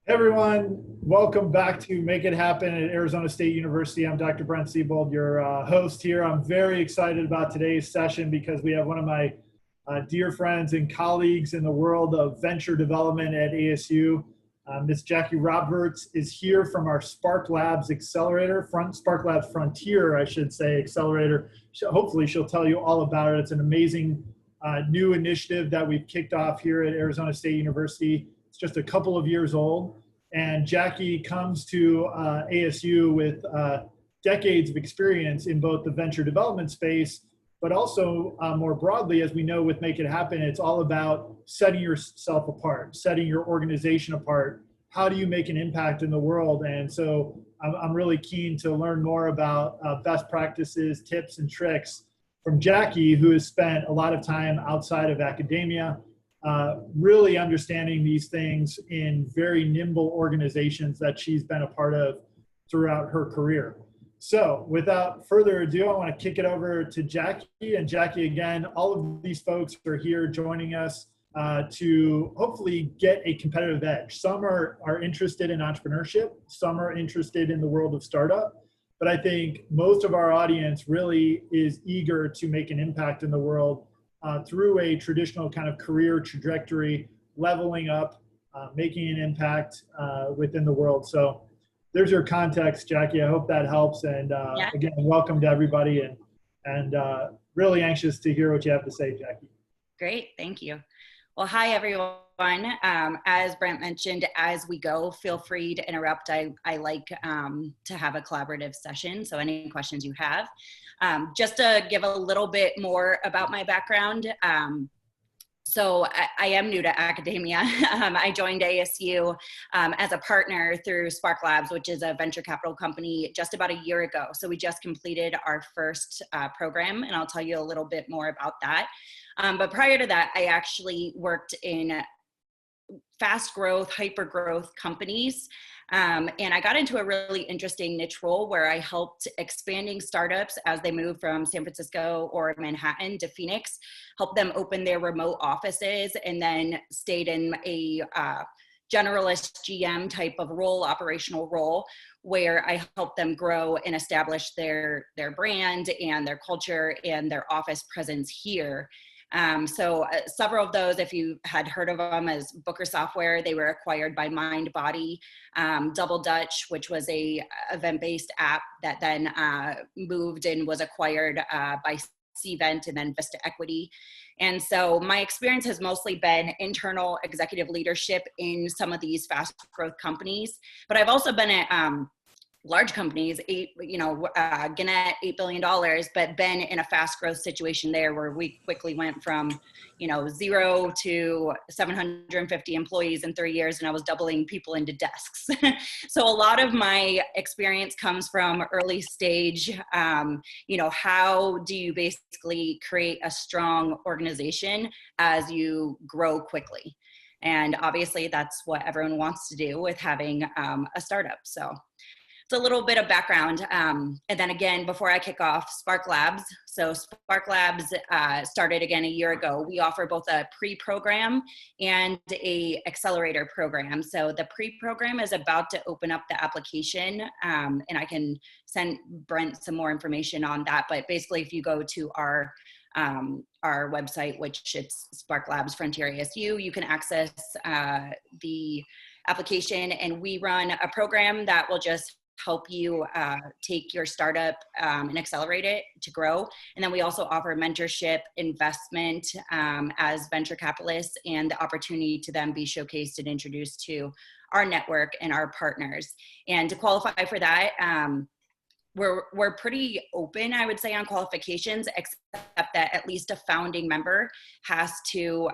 Hey everyone, welcome back to Make It Happen at Arizona State University. I'm Dr. Brent Siebold, your host here. I'm very excited about today's session because we have one of my dear friends and colleagues in the world of venture development at ASU. Ms. Jackie Roberts is here from our Spark Labs Accelerator, Spark Labs Frontier, I should say, Accelerator. Hopefully she'll tell you all about it. It's an amazing new initiative that we've kicked off here at Arizona State University. It's just a couple of years old. And Jackie comes to ASU with decades of experience in both the venture development space, but also more broadly, as we know with Make It Happen, it's all about setting yourself apart, setting your organization apart. How do you make an impact in the world? And so I'm really keen to learn more about best practices, tips, and tricks from Jackie, who has spent a lot of time outside of academia, really understanding these things in very nimble organizations that she's been a part of throughout her career. So without further ado, I want to kick it over to Jackie. And Jackie, again, all of these folks are here joining us to hopefully get a competitive edge. Some are interested in entrepreneurship. Some are interested in the world of startup. But I think most of our audience really is eager to make an impact in the world through a traditional kind of career trajectory, leveling up, making an impact within the world. So there's your context, Jackie. I hope that helps. And Yeah, again, welcome to everybody, and really anxious to hear what you have to say, Jackie. great. Thank you. Well, hi, everyone. As Brent mentioned, as we go, feel free to interrupt. I like to have a collaborative session, so any questions you have. Just to give a little bit more about my background. So I am new to academia. I joined ASU as a partner through Spark Labs, which is a venture capital company, just about a year ago. So we just completed our first program, and I'll tell you a little bit more about that. But prior to that, I actually worked in fast growth, hyper growth companies. And I got into a really interesting niche role where I helped expanding startups as they move from San Francisco or Manhattan to Phoenix, help them open their remote offices, and then stayed in a generalist GM type of role, operational role, where I helped them grow and establish their brand and their culture and their office presence here. So several of those, if you had heard of them as Booker Software, they were acquired by MindBody, Double Dutch, which was a event-based app that then moved and was acquired by Cvent and then Vista Equity. And so my experience has mostly been internal executive leadership in some of these fast growth companies, but I've also been at large companies, Gannett, $8 billion, but been in a fast growth situation there where we quickly went from, 0 to 750 employees in 3 years, and I was doubling people into desks. So a lot of my experience comes from early stage, how do you basically create a strong organization as you grow quickly? And obviously that's what everyone wants to do with having a startup. So it's a little bit of background. And then again, before I kick off, Spark Labs. So Spark Labs started again a year ago. We offer both a pre-program and a accelerator program. So the pre-program is about to open up the application, and I can send Brent some more information on that. But basically, if you go to our website, which it's Spark Labs Frontier ASU, you can access the application, and we run a program that will just help you take your startup and accelerate it to grow. And then we also offer mentorship, investment as venture capitalists, and the opportunity to then be showcased and introduced to our network and our partners. And to qualify for that, we're pretty open, I would say, on qualifications, except that at least a founding member has to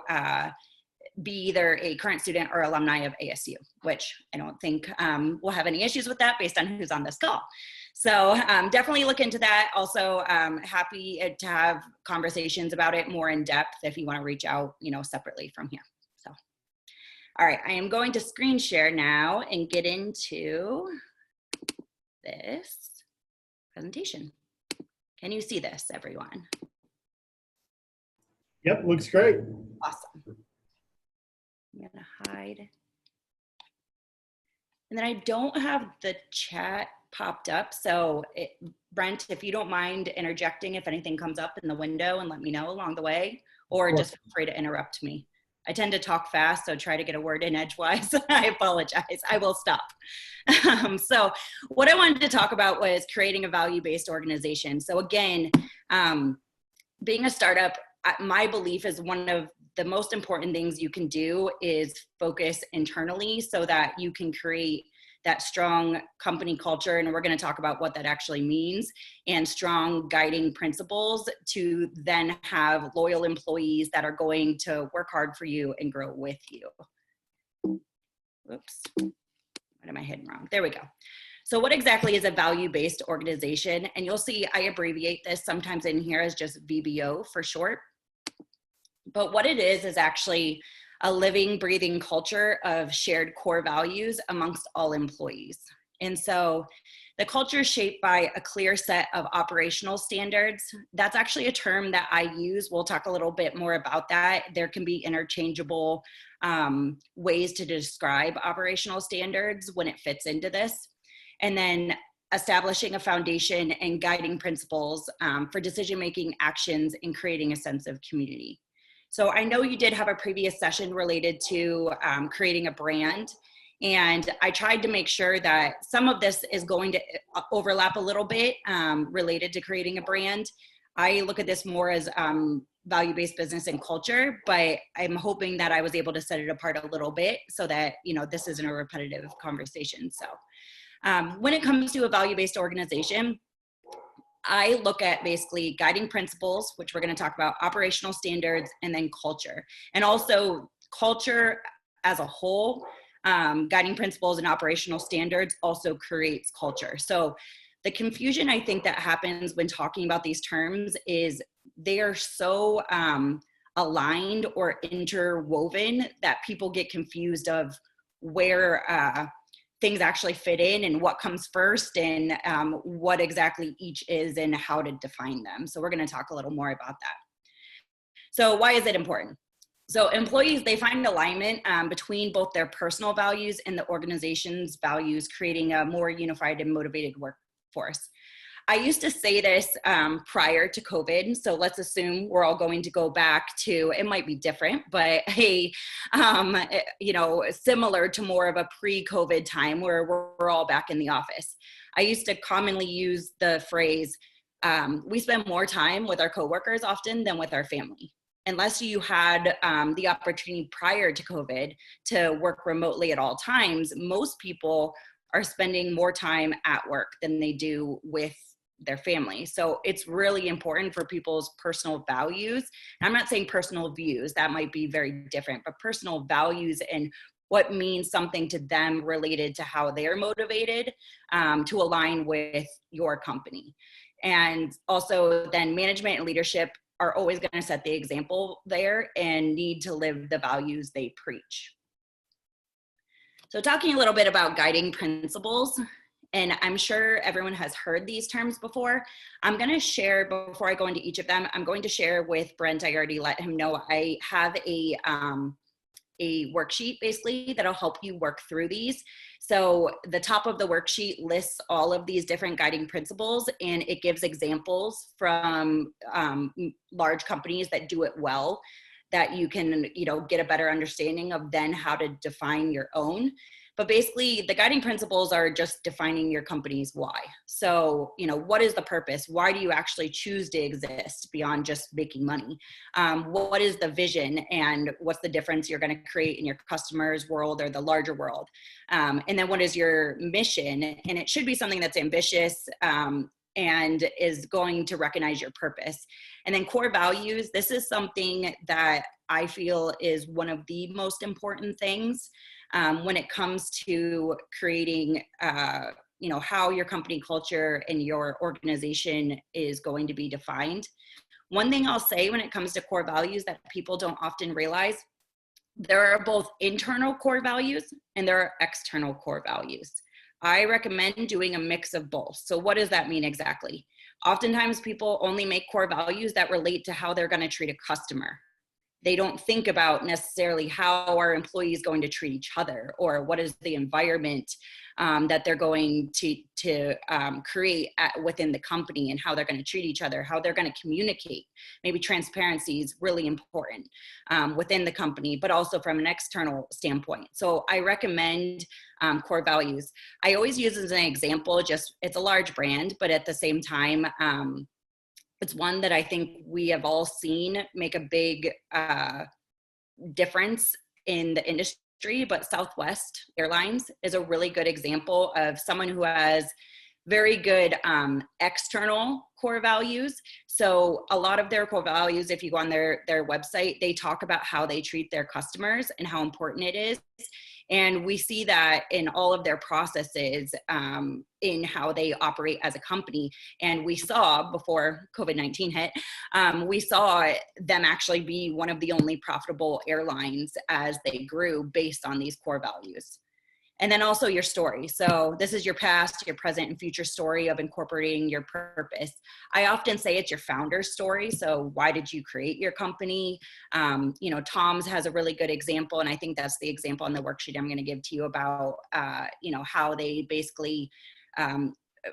be either a current student or alumni of ASU, which I don't think we'll have any issues with that based on who's on this call. So definitely look into that. Also happy to have conversations about it more in depth if you want to reach out, separately from here. So, all right, I am going to screen share now and get into this presentation. Can you see this, everyone? Yep, looks great. Awesome. I'm gonna hide And then I don't have the chat popped up. So Brent, if you don't mind interjecting if anything comes up in the window and let me know along the way, or just feel free to interrupt me. I tend to talk fast, so try to get a word in edgewise. I apologize. I will stop. So what I wanted to talk about was creating a value-based organization. So again, being a startup, my belief is one of the most important things you can do is focus internally so that you can create that strong company culture. And we're going to talk about what that actually means, and strong guiding principles to then have loyal employees that are going to work hard for you and grow with you. Oops, what am I hitting wrong? There we go. So what exactly is a value-based organization? And you'll see I abbreviate this sometimes in here as just VBO for short. But what it is actually a living, breathing culture of shared core values amongst all employees. And so the culture is shaped by a clear set of operational standards. That's actually a term that I use. We'll talk a little bit more about that. There can be interchangeable ways to describe operational standards when it fits into this. And then establishing a foundation and guiding principles for decision-making actions and creating a sense of community. So I know you did have a previous session related to creating a brand, and I tried to make sure that some of this is going to overlap a little bit related to creating a brand. I look at this more as value-based business and culture, but I'm hoping that I was able to set it apart a little bit so that, you know, this isn't a repetitive conversation. So when it comes to a value-based organization, I look at basically guiding principles, which we're going to talk about, operational standards, and then culture. And also culture as a whole, guiding principles and operational standards also creates culture. So the confusion I think that happens when talking about these terms is they are so aligned or interwoven that people get confused of where things actually fit in and what comes first and what exactly each is and how to define them. So we're going to talk a little more about that. So why is it important? So employees, they find alignment between both their personal values and the organization's values, creating a more unified and motivated workforce. I used to say this prior to COVID, so let's assume we're all going to go back to, it might be different, but you know, similar to more of a pre-COVID time where we're all back in the office. I used to commonly use the phrase, we spend more time with our coworkers often than with our family. Unless you had the opportunity prior to COVID to work remotely at all times, most people are spending more time at work than they do with their family. So it's really important for people's personal values. I'm not saying personal views, that might be very different, but personal values and what means something to them related to how they're motivated to align with your company. And also then management and leadership are always going to set the example there and need to live the values they preach. So talking a little bit about guiding principles, and I'm sure everyone has heard these terms before. I'm going to share, before I go into each of them, I'm going to share with Brent, I already let him know, I have a worksheet basically that'll help you work through these. So the top of the worksheet lists all of these different guiding principles, and it gives examples from large companies that do it well, that you can, you know, get a better understanding of then how to define your own. But basically the guiding principles are just defining your company's why. So, you know, what is the purpose? Why do you actually choose to exist beyond just making money? What is the vision and what's the difference you're going to create in your customer's world or the larger world? And then what is your mission? And it should be something that's ambitious and is going to recognize your purpose. And then core values, this is something that I feel is one of the most important things when it comes to creating, you know, how your company culture and your organization is going to be defined. One thing I'll say when it comes to core values that people don't often realize, there are both internal core values and there are external core values. I recommend doing a mix of both. So what does that mean exactly? Oftentimes people only make core values that relate to how they're going to treat a customer. they don't think about necessarily how are employees going to treat each other, or what is the environment that they're going to create within the company, and how they're going to treat each other, how they're going to communicate. Maybe transparency is really important within the company, but also from an external standpoint. So I recommend core values. I always use as an example, just it's a large brand, but at the same time, it's one that I think we have all seen make a big difference in the industry, but Southwest Airlines is a really good example of someone who has very good external core values. So a lot of their core values, if you go on their website, they talk about how they treat their customers and how important it is. And we see that in all of their processes, in how they operate as a company. And we saw before COVID-19 hit, we saw them actually be one of the only profitable airlines as they grew based on these core values. And then also your story. So this is your past, your present, and future story of incorporating your purpose. I often say it's your founder's story. So why did you create your company? Tom's has a really good example, and I think that's the example on the worksheet I'm going to give to you about, how they basically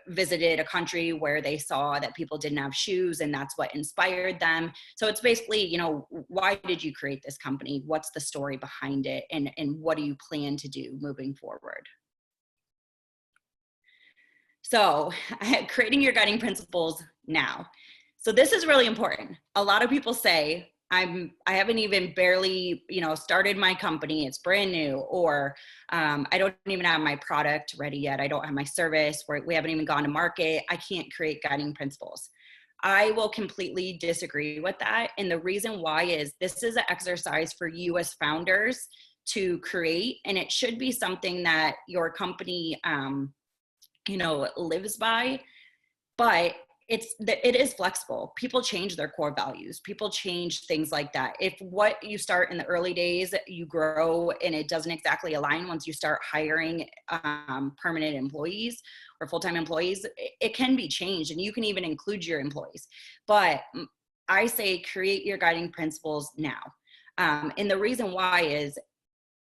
visited a country where they saw that people didn't have shoes, and that's what inspired them. So it's basically, why did you create this company? What's the story behind it? And what do you plan to do moving forward? So creating your guiding principles now. So this is really important. A lot of people say, I haven't even barely, started my company. It's brand new, or I don't even have my product ready yet. I don't have my service. We haven't even gone to market. I can't create guiding principles. I will completely disagree with that. And the reason why is this is an exercise for you as founders to create, and it should be something that your company, lives by, but it is flexible. People change their core values. People change things like that. If what you start in the early days, you grow and it doesn't exactly align once you start hiring permanent employees or full-time employees, it can be changed, and you can even include your employees. But I say create your guiding principles now. And the reason why is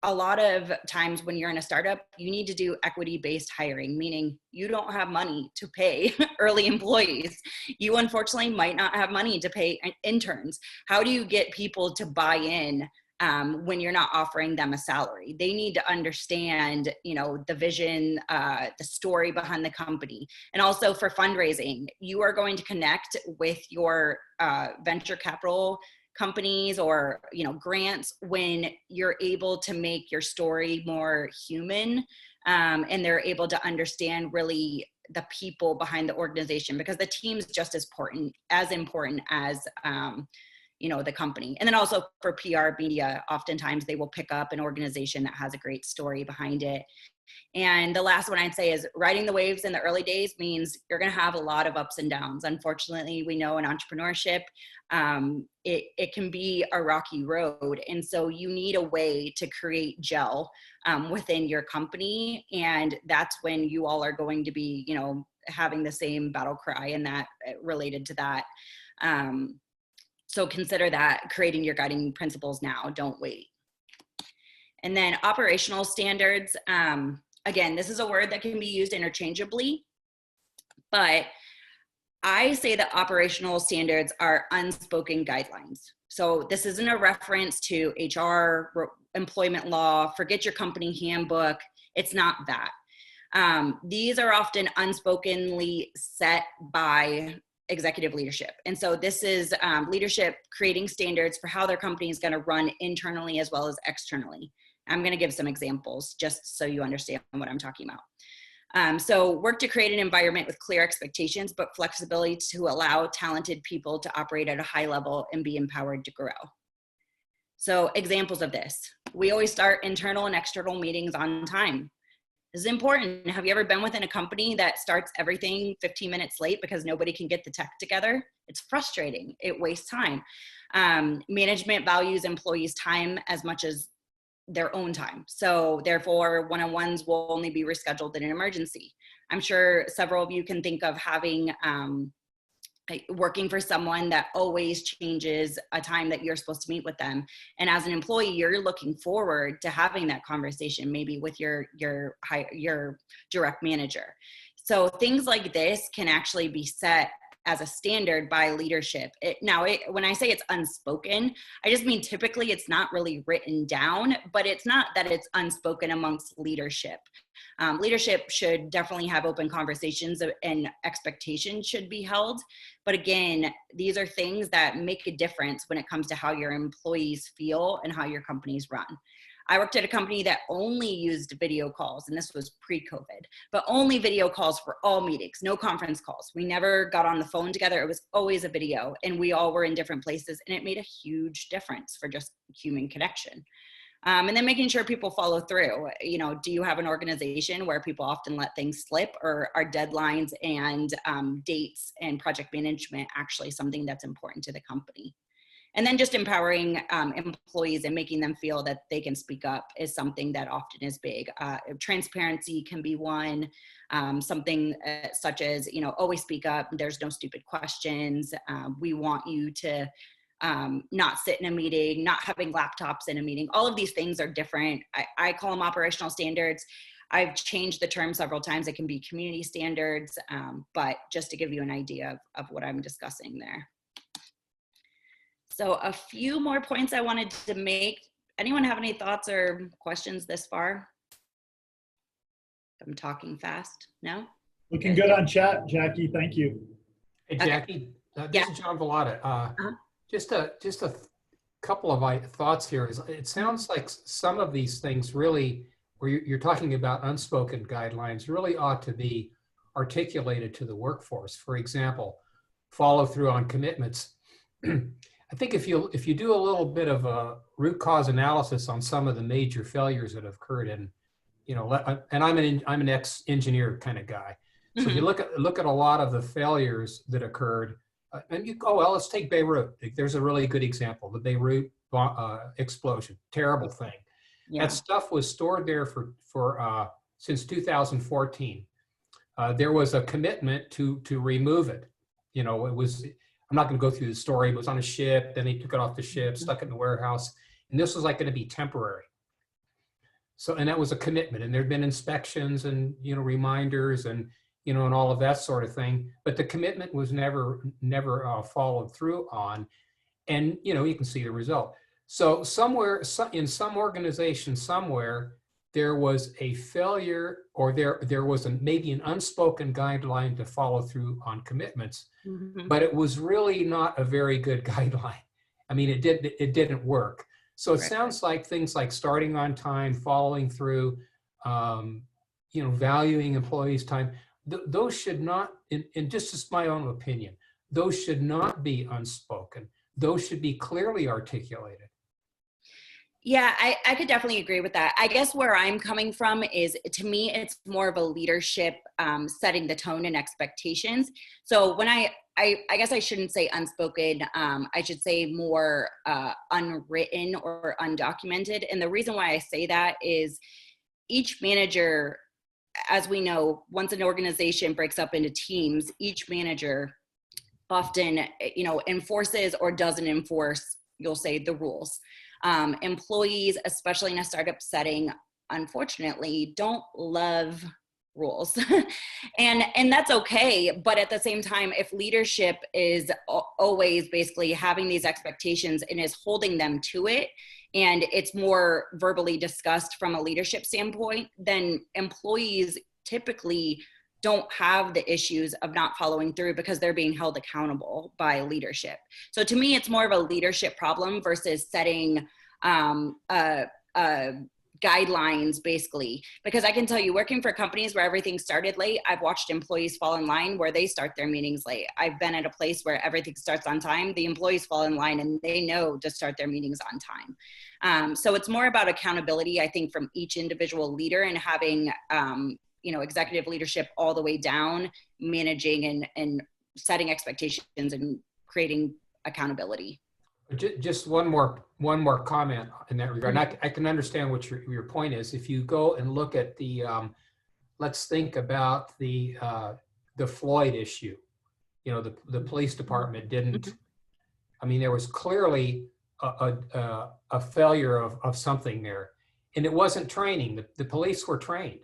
a lot of times when you're in a startup, you need to do equity-based hiring, meaning you don't have money to pay early employees. You unfortunately might not have money to pay interns. How do you get people to buy in when you're not offering them a salary? They need to understand, the vision, the story behind the company. And also for fundraising, you are going to connect with your venture capital companies or grants when you're able to make your story more human, and they're able to understand really the people behind the organization, because the team's just as important as the company. And then also for PR media, oftentimes they will pick up an organization that has a great story behind it. And the last one I'd say is riding the waves in the early days means you're going to have a lot of ups and downs. Unfortunately, we know in entrepreneurship, it can be a rocky road. And so you need a way to create gel within your company. And that's when you all are going to be, having the same battle cry, and that related to that. So consider that creating your guiding principles now, don't wait. And then operational standards. Again, this is a word that can be used interchangeably, but I say that operational standards are unspoken guidelines. So this isn't a reference to HR, employment law, forget your company handbook. It's not that. These are often unspokenly set by executive leadership. And so this is leadership creating standards for how their company is going to run internally as well as externally. I'm going to give some examples just so you understand what I'm talking about. So work to create an environment with clear expectations, but flexibility to allow talented people to operate at a high level and be empowered to grow. So examples of this, we always start internal and external meetings on time. This is important. Have you ever been within a company that starts everything 15 minutes late because nobody can get the tech together? It's frustrating. It wastes time. Management values employees' time as much as their own time. So therefore, one-on-ones will only be rescheduled in an emergency. I'm sure several of you can think of having working for someone that always changes a time that you're supposed to meet with them. And as an employee, you're looking forward to having that conversation, maybe with your direct manager. So things like this can actually be set as a standard by leadership. When I say it's unspoken, I just mean typically it's not really written down, but it's not that it's unspoken amongst leadership. Leadership should definitely have open conversations and expectations should be held. But again, these are things that make a difference when it comes to how your employees feel and how your companies run. I worked at a company that only used video calls, and this was pre-COVID, but only video calls for all meetings, no conference calls. We never got on the phone together. It was always a video, and we all were in different places, and it made a huge difference for just human connection. And then making sure people follow through. Do you have an organization where people often let things slip, or are deadlines and dates and project management actually something that's important to the company? And then just empowering employees and making them feel that they can speak up is something that often is big. Transparency can be one, something such as, always speak up. There's no stupid questions. We want you to not sit in a meeting, not having laptops in a meeting. All of these things are different. I call them operational standards. I've changed the term several times. It can be community standards, but just to give you an idea of what I'm discussing there. So a few more points I wanted to make. Anyone have any thoughts or questions this far? I'm talking fast. No? Looking good on chat, Jackie. Thank you. Hey, Jackie, this is John Vallata. Just a couple of thoughts here. It sounds like some of these things really, where you're talking about unspoken guidelines, really ought to be articulated to the workforce. For example, follow through on commitments. I think if you do a little bit of a root cause analysis on some of the major failures that have occurred, and and I'm an ex-engineer kind of guy, so if you look at a lot of the failures that occurred, and you go, well, let's take Beirut. There's a really good example, the Beirut explosion, terrible thing. Yeah. That stuff was stored there for since 2014. There was a commitment to remove it. It was. I'm not going to go through the story. It was on a ship, then they took it off the ship, stuck it in the warehouse, and this was like going to be temporary. So, and that was a commitment, and there'd been inspections and reminders and and all of that sort of thing. But the commitment was never followed through on, and you can see the result. So somewhere in some organization somewhere, there was a failure, or there was maybe an unspoken guideline to follow through on commitments, but it was really not a very good guideline. I mean, it didn't work. So it sounds like things like starting on time, following through, valuing employees' time, those should not, in just my own opinion, those should not be unspoken. Those should be clearly articulated. Yeah, I could definitely agree with that. I guess where I'm coming from is, to me, it's more of a leadership setting the tone and expectations. So when I guess I shouldn't say unspoken, I should say more unwritten or undocumented. And the reason why I say that is each manager, as we know, once an organization breaks up into teams, each manager often, enforces or doesn't enforce, you'll say, the rules. Employees, especially in a startup setting, unfortunately, don't love rules. and that's okay. But at the same time, if leadership is always basically having these expectations and is holding them to it, and it's more verbally discussed from a leadership standpoint, then employees typically don't have the issues of not following through because they're being held accountable by leadership. So to me, it's more of a leadership problem versus setting guidelines, basically. Because I can tell you, working for companies where everything started late, I've watched employees fall in line where they start their meetings late. I've been at a place where everything starts on time. The employees fall in line and they know to start their meetings on time. So it's more about accountability, I think, from each individual leader, and having executive leadership all the way down, managing and setting expectations and creating accountability. Just one more comment in that regard. And I can understand what your point is. If you go and look at the, let's think about the Floyd issue. the police department didn't, I mean, there was clearly a failure of something there. And it wasn't training. The police were trained.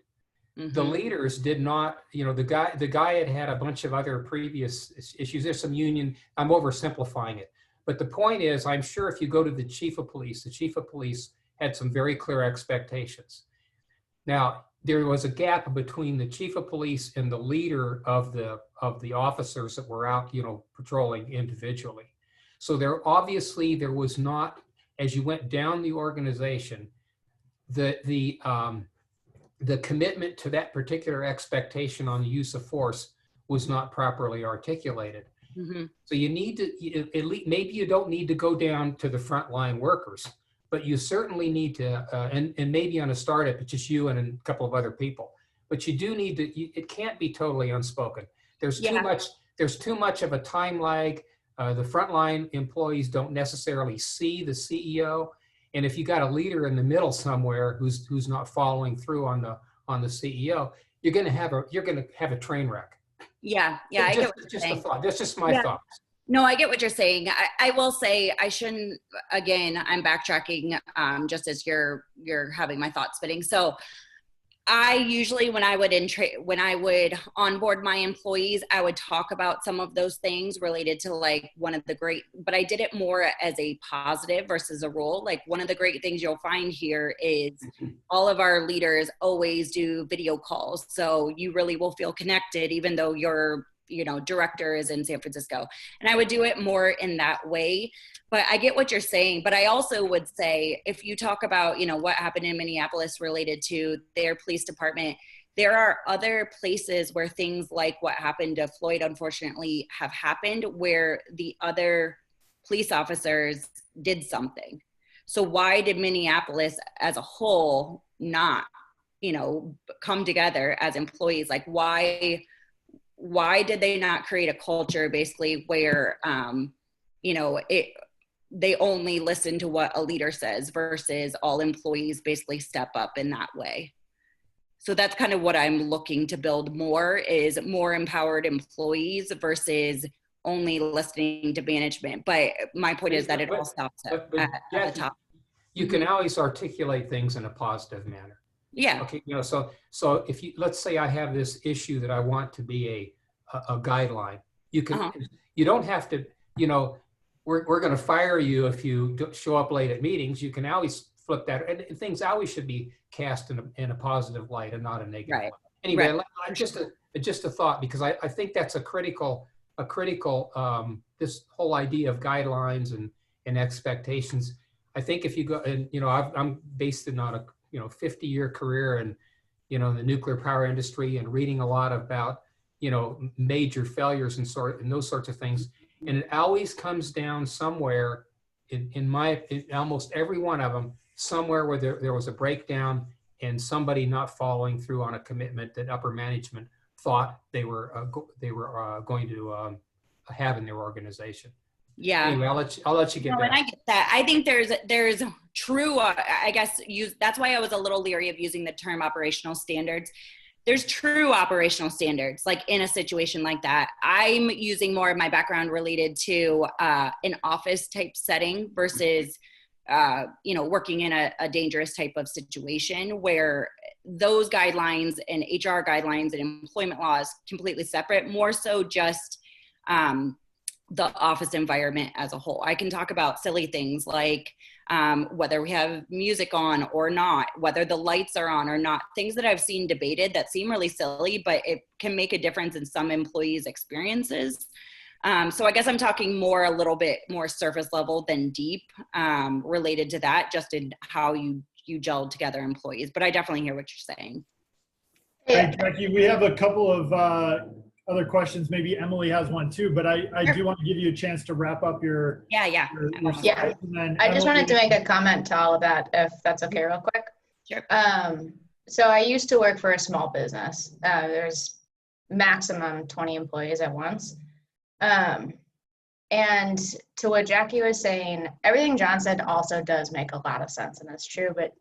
The leaders did not, the guy had a bunch of other previous issues. There's some union, I'm oversimplifying it. But the point is, I'm sure if you go to the chief of police had some very clear expectations. Now, there was a gap between the chief of police and the leader of the officers that were out, patrolling individually. So there was not, as you went down the organization, the commitment to that particular expectation on the use of force was not properly articulated. So you need to, at least, maybe you don't need to go down to the frontline workers, but you certainly need to, and maybe on a startup, it's just you and a couple of other people, but you do need to, it can't be totally unspoken. There's too much of a time lag. The frontline employees don't necessarily see the CEO. And if you got a leader in the middle somewhere who's not following through on the CEO, you're going to have a train wreck. Yeah. I get what you're saying. A thought. That's just my thoughts. No, I get what you're saying. I will say I shouldn't. Again, I'm backtracking just as you're having my thoughts spitting. So I usually, when I would onboard my employees, I would talk about some of those things related to but I did it more as a positive versus a rule. Like, one of the great things you'll find here is all of our leaders always do video calls. So you really will feel connected, even though your director is in San Francisco. And I would do it more in that way. But I get what you're saying. But I also would say, if you talk about, what happened in Minneapolis related to their police department, there are other places where things like what happened to Floyd, unfortunately, have happened, where the other police officers did something. So why did Minneapolis as a whole not, come together as employees? Like, why did they not create a culture basically where, they only listen to what a leader says versus all employees basically step up in that way? So that's kind of what I'm looking to build more, is more empowered employees versus only listening to management. But my point is that it all stops at the top. You can always articulate things in a positive manner. Yeah. Okay. So if let's say I have this issue that I want to be a guideline, you can, you don't have to, we're going to fire you if you show up late at meetings. You can always flip that, and things always should be cast in a positive light and not a negative light. Anyway, just a thought, because I think that's a critical this whole idea of guidelines and expectations. I think if you go, and I'm based in on a 50-year career in the nuclear power industry, and reading a lot about major failures and those sorts of things. And it always comes down somewhere in almost every one of them, somewhere where there was a breakdown and somebody not following through on a commitment that upper management thought they were going to have in their organization. Yeah. Anyway, I'll let you get back. And I get that. I think there's true, that's why I was a little leery of using the term operational standards. There's true operational standards, like in a situation like that. I'm using more of my background related to an office type setting versus, working in a dangerous type of situation, where those guidelines and HR guidelines and employment laws completely separate, more so just the office environment as a whole. I can talk about silly things like whether we have music on or not, whether the lights are on or not, things that I've seen debated that seem really silly, but it can make a difference in some employees' experiences. So I guess I'm talking a little bit more surface level than deep related to that, just in how you gel together employees. But I definitely hear what you're saying. Hey, Jackie, we have a couple of other questions. Maybe Emily has one too, but I do want to give you a chance to wrap up your Yeah. And I just wanted to make a comment to all of that, if that's okay, real quick. Sure. So I used to work for a small business. There's maximum 20 employees at once. And to what Jackie was saying, everything John said also does make a lot of sense, and that's true. But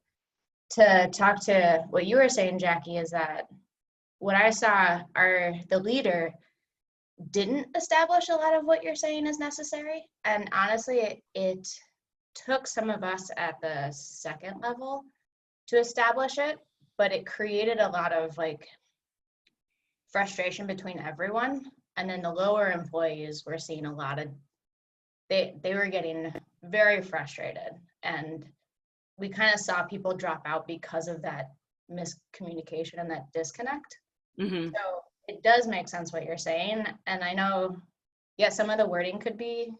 to talk to what you were saying, Jackie, is that what I saw the leader didn't establish a lot of what you're saying is necessary. And honestly, it took some of us at the second level to establish it, but it created a lot of like frustration between everyone. And then the lower employees were seeing a lot of, they were getting very frustrated. And we kind of saw people drop out because of that miscommunication and that disconnect. Mm-hmm. So it does make sense what you're saying. And I know, yeah, some of the wording could be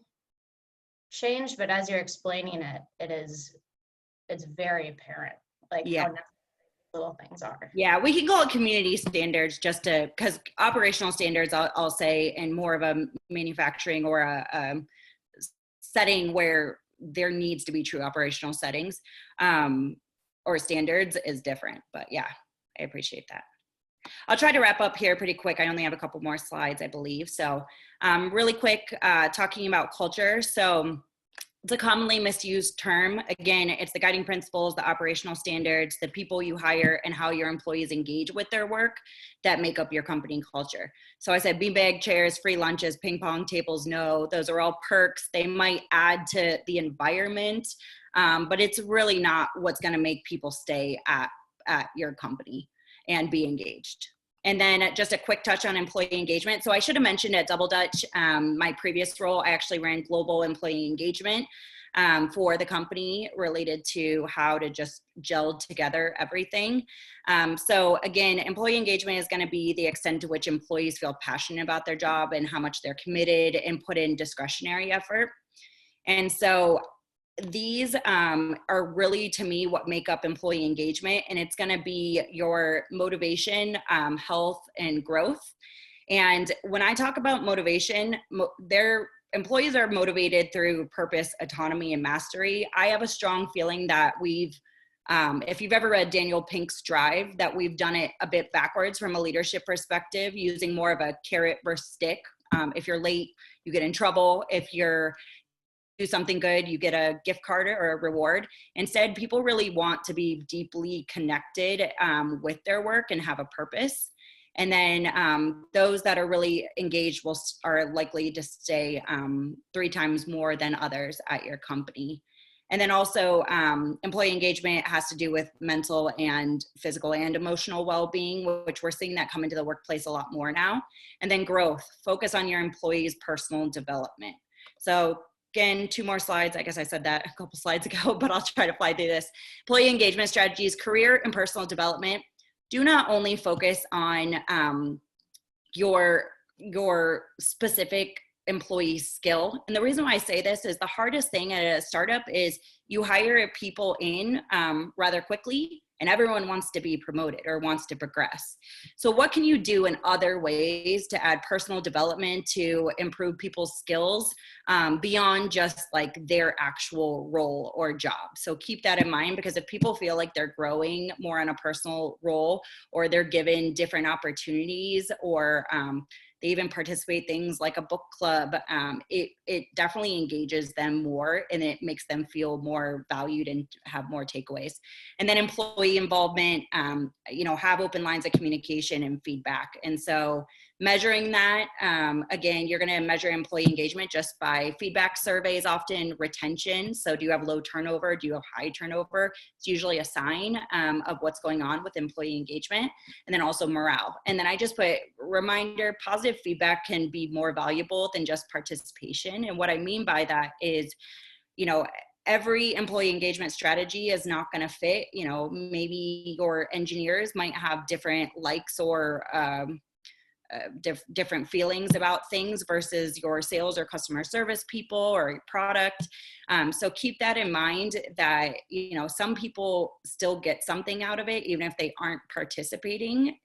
changed, but as you're explaining it, it's very apparent, like Yeah. how necessary little things are. Yeah, we can call it community standards just to, because operational standards, I'll say, in more of a manufacturing or a setting where there needs to be true operational settings or standards is different. But yeah, I appreciate that. I'll try to wrap up here pretty quick. I only have a couple more slides, I believe. So really quick, talking about culture. So it's a commonly misused term. Again, it's the guiding principles, the operational standards, the people you hire, and how your employees engage with their work that make up your company culture. So I said beanbag chairs, free lunches, ping pong tables, no, those are all perks. They might add to the environment, but it's really not what's gonna make people stay at your company and be engaged. And then just a quick touch on employee engagement. So I should have mentioned at Double Dutch, my previous role, I actually ran global employee engagement for the company related to how to just gel together everything. So again, employee engagement is going to be the extent to which employees feel passionate about their job and how much they're committed and put in discretionary effort. And so these are really, to me, what make up employee engagement, and it's going to be your motivation, health, and growth. And when I talk about motivation, their employees are motivated through purpose, autonomy, and mastery. I have a strong feeling that we've, if you've ever read Daniel Pink's Drive, that we've done it a bit backwards from a leadership perspective, using more of a carrot versus stick. If you're late, you get in trouble. If you're do something good, you get a gift card or a reward. Instead, people really want to be deeply connected with their work and have a purpose. And then those that are really engaged are likely to stay 3 times more than others at your company. And then also employee engagement has to do with mental and physical and emotional well-being, which we're seeing that come into the workplace a lot more now. And then growth, focus on your employees' personal development. So again, 2 more slides. I guess I said that a couple slides ago, but I'll try to fly through this. Employee engagement strategies, career and personal development. Do not only focus on your specific employee skill. And the reason why I say this is the hardest thing at a startup is you hire people in rather quickly, and everyone wants to be promoted or wants to progress. So what can you do in other ways to add personal development to improve people's skills beyond just like their actual role or job? So keep that in mind, because if people feel like they're growing more on a personal role, or they're given different opportunities, or they even participate things like a book club, it definitely engages them more, and it makes them feel more valued and have more takeaways. And then employee involvement, have open lines of communication and feedback. And so measuring that, again, you're gonna measure employee engagement just by feedback surveys, often retention. So do you have low turnover? Do you have high turnover? It's usually a sign of what's going on with employee engagement. And then also morale. And then I just put reminder, positive feedback can be more valuable than just participation. And what I mean by that is, every employee engagement strategy is not going to fit. Maybe your engineers might have different likes or different feelings about things versus your sales or customer service people or your product. So keep that in mind, that, some people still get something out of it, even if they aren't participating,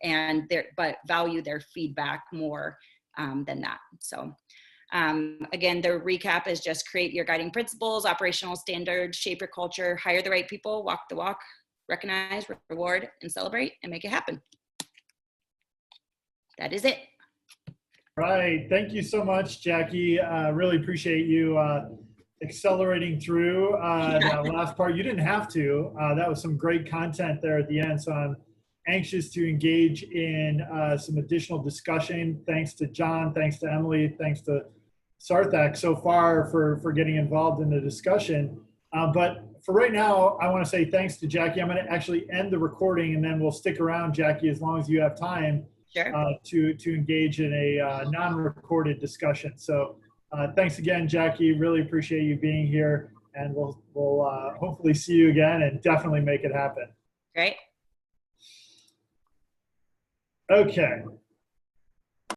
but value their feedback more than that. So again, the recap is just create your guiding principles, operational standards, shape your culture, hire the right people, walk the walk, recognize, reward, and celebrate, and make it happen. That is it. Right. Thank you so much, Jackie. Really appreciate you accelerating through that last part. You didn't have to. That was some great content there at the end. So I'm anxious to engage in some additional discussion. Thanks to John, thanks to Emily, thanks to Sarthak so far for getting involved in the discussion. But for right now, I want to say thanks to Jackie. I'm going to actually end the recording, and then we'll stick around, Jackie, as long as you have time. Sure. To engage in a non-recorded discussion. So thanks again, Jackie. really appreciate you being here, and we'll hopefully see you again and definitely make it happen. Great. Okay.